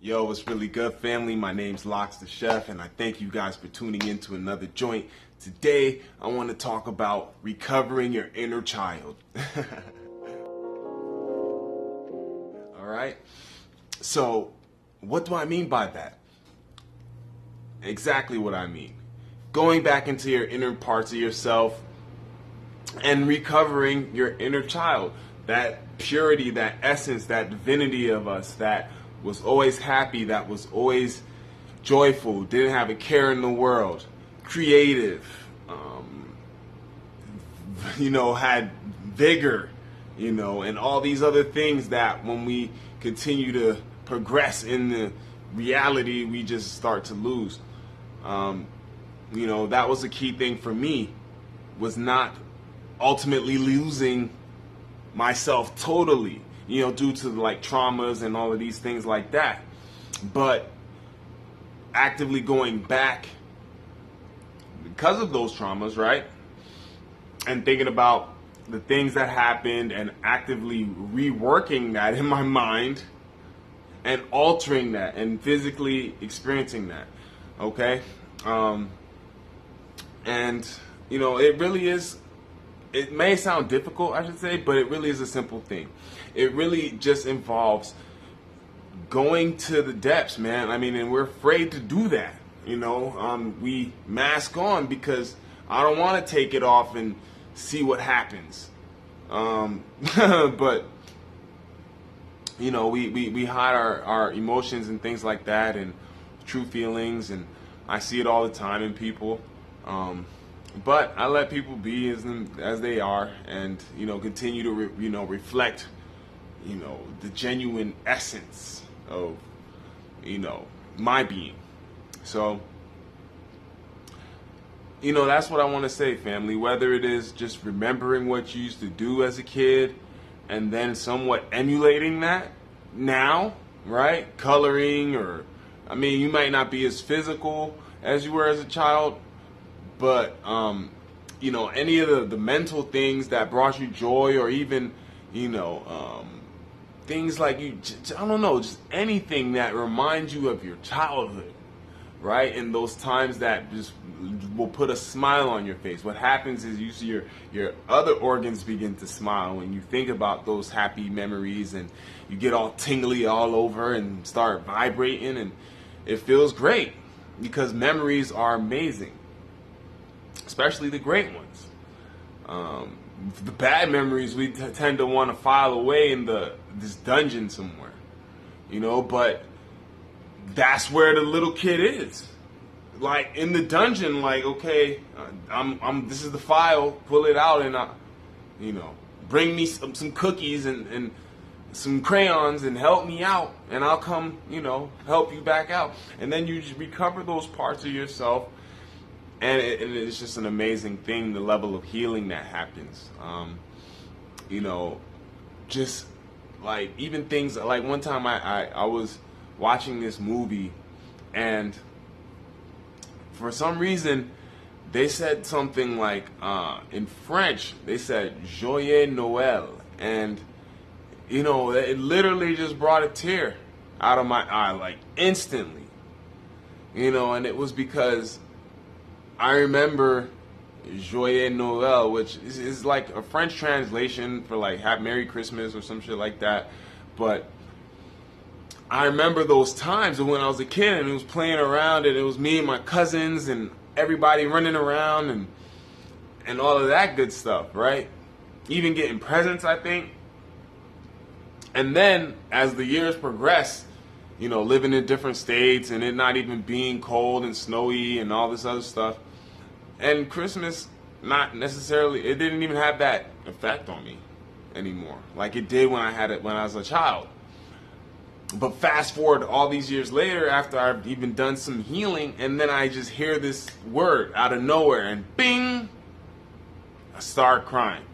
Yo, what's really good, family? My name's Lox the Chef, and I thank you guys for tuning in to another joint. Today, I want to talk about recovering your inner child. All right? So, what do I mean by that? Exactly what I mean. Going back into your inner parts of yourself and recovering your inner child. That purity, that essence, that divinity of us that was always happy, that was always joyful, didn't have a care in the world, creative, had vigor, and all these other things that when we continue to progress in the reality, we just start to lose. That was a key thing for me, was not ultimately losing myself totally, due to like traumas and all of these things like that, but actively going back because of those traumas, right? And thinking about the things that happened and actively reworking that in my mind and altering that and physically experiencing that. Okay? It really is. It may sound difficult, I should say, but it really is a simple thing. It really just involves going to the depths, man. I mean, and we're afraid to do that. We mask on because I don't want to take it off and see what happens. But we hide our emotions and things like that, and true feelings, and I see it all the time in people. But I let people be as they are, and continue to reflect the genuine essence of my being. So that's what I want to say, family. Whether it is just remembering what you used to do as a kid and then somewhat emulating that now, right? Coloring, or you might not be as physical as you were as a child, but any of the mental things that brought you joy, or even things like just anything that reminds you of your childhood, right? And those times that just will put a smile on your face. What happens is you see your other organs begin to smile when you think about those happy memories, and you get all tingly all over and start vibrating, and it feels great because memories are amazing. Especially the great ones. The bad memories we tend to want to file away in this dungeon somewhere, But that's where the little kid is, like in the dungeon. Like, okay, this is the file. Pull it out and bring me some cookies and some crayons and help me out, and I'll come, help you back out. And then you just recover those parts of yourself. And it's just an amazing thing, the level of healing that happens. Just like even things like one time I was watching this movie, and for some reason they said something like in French they said Joyeux Noël, and it literally just brought a tear out of my eye, like instantly. And it was because I remember Joyeux Noël, which is like a French translation for like Have Merry Christmas or some shit like that. But I remember those times when I was a kid and it was playing around, and it was me and my cousins and everybody running around and all of that good stuff, right? Even getting presents, I think. And then as the years progressed, living in different states and it not even being cold and snowy and all this other stuff. And Christmas, not necessarily, it didn't even have that effect on me anymore, like it did when I was a child. But fast forward all these years later, after I've even done some healing, and then I just hear this word out of nowhere, and bing, I start crying,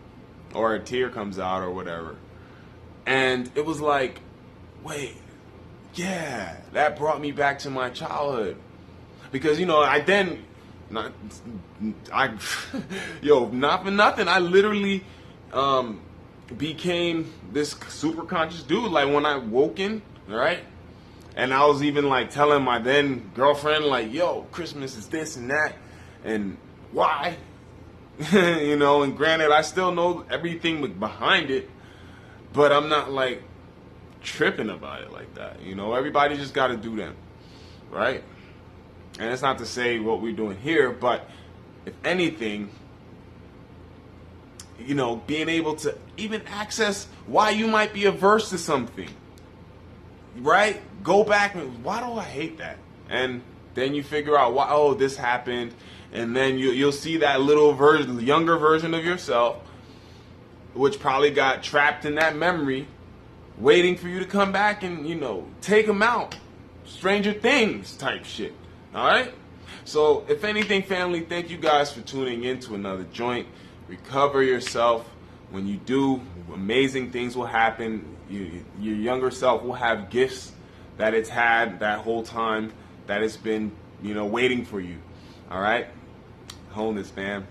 or a tear comes out, or whatever. And it was like, wait, yeah, that brought me back to my childhood. Because, not for nothing, I literally became this super conscious dude. Like when I woken, right, And I was even like telling my then girlfriend, like, yo, Christmas is this and that, and why? You know, and granted, I still know everything behind it, but I'm not like tripping about it like that. You know, everybody just got to do them, right? And it's not to say what we're doing here, but if anything, you know, being able to even access why you might be averse to something, right? Go back and why do I hate that? And then you figure out why. Oh, this happened, and then you'll see that little younger version of yourself, which probably got trapped in that memory, waiting for you to come back and, you know, take them out. Stranger Things type shit. All right. So if anything, family, thank you guys for tuning in to another joint. Recover yourself. When you do, amazing things will happen. Your younger self will have gifts that it's had that whole time, that it's been, you know, waiting for you. All right? Wholeness, fam.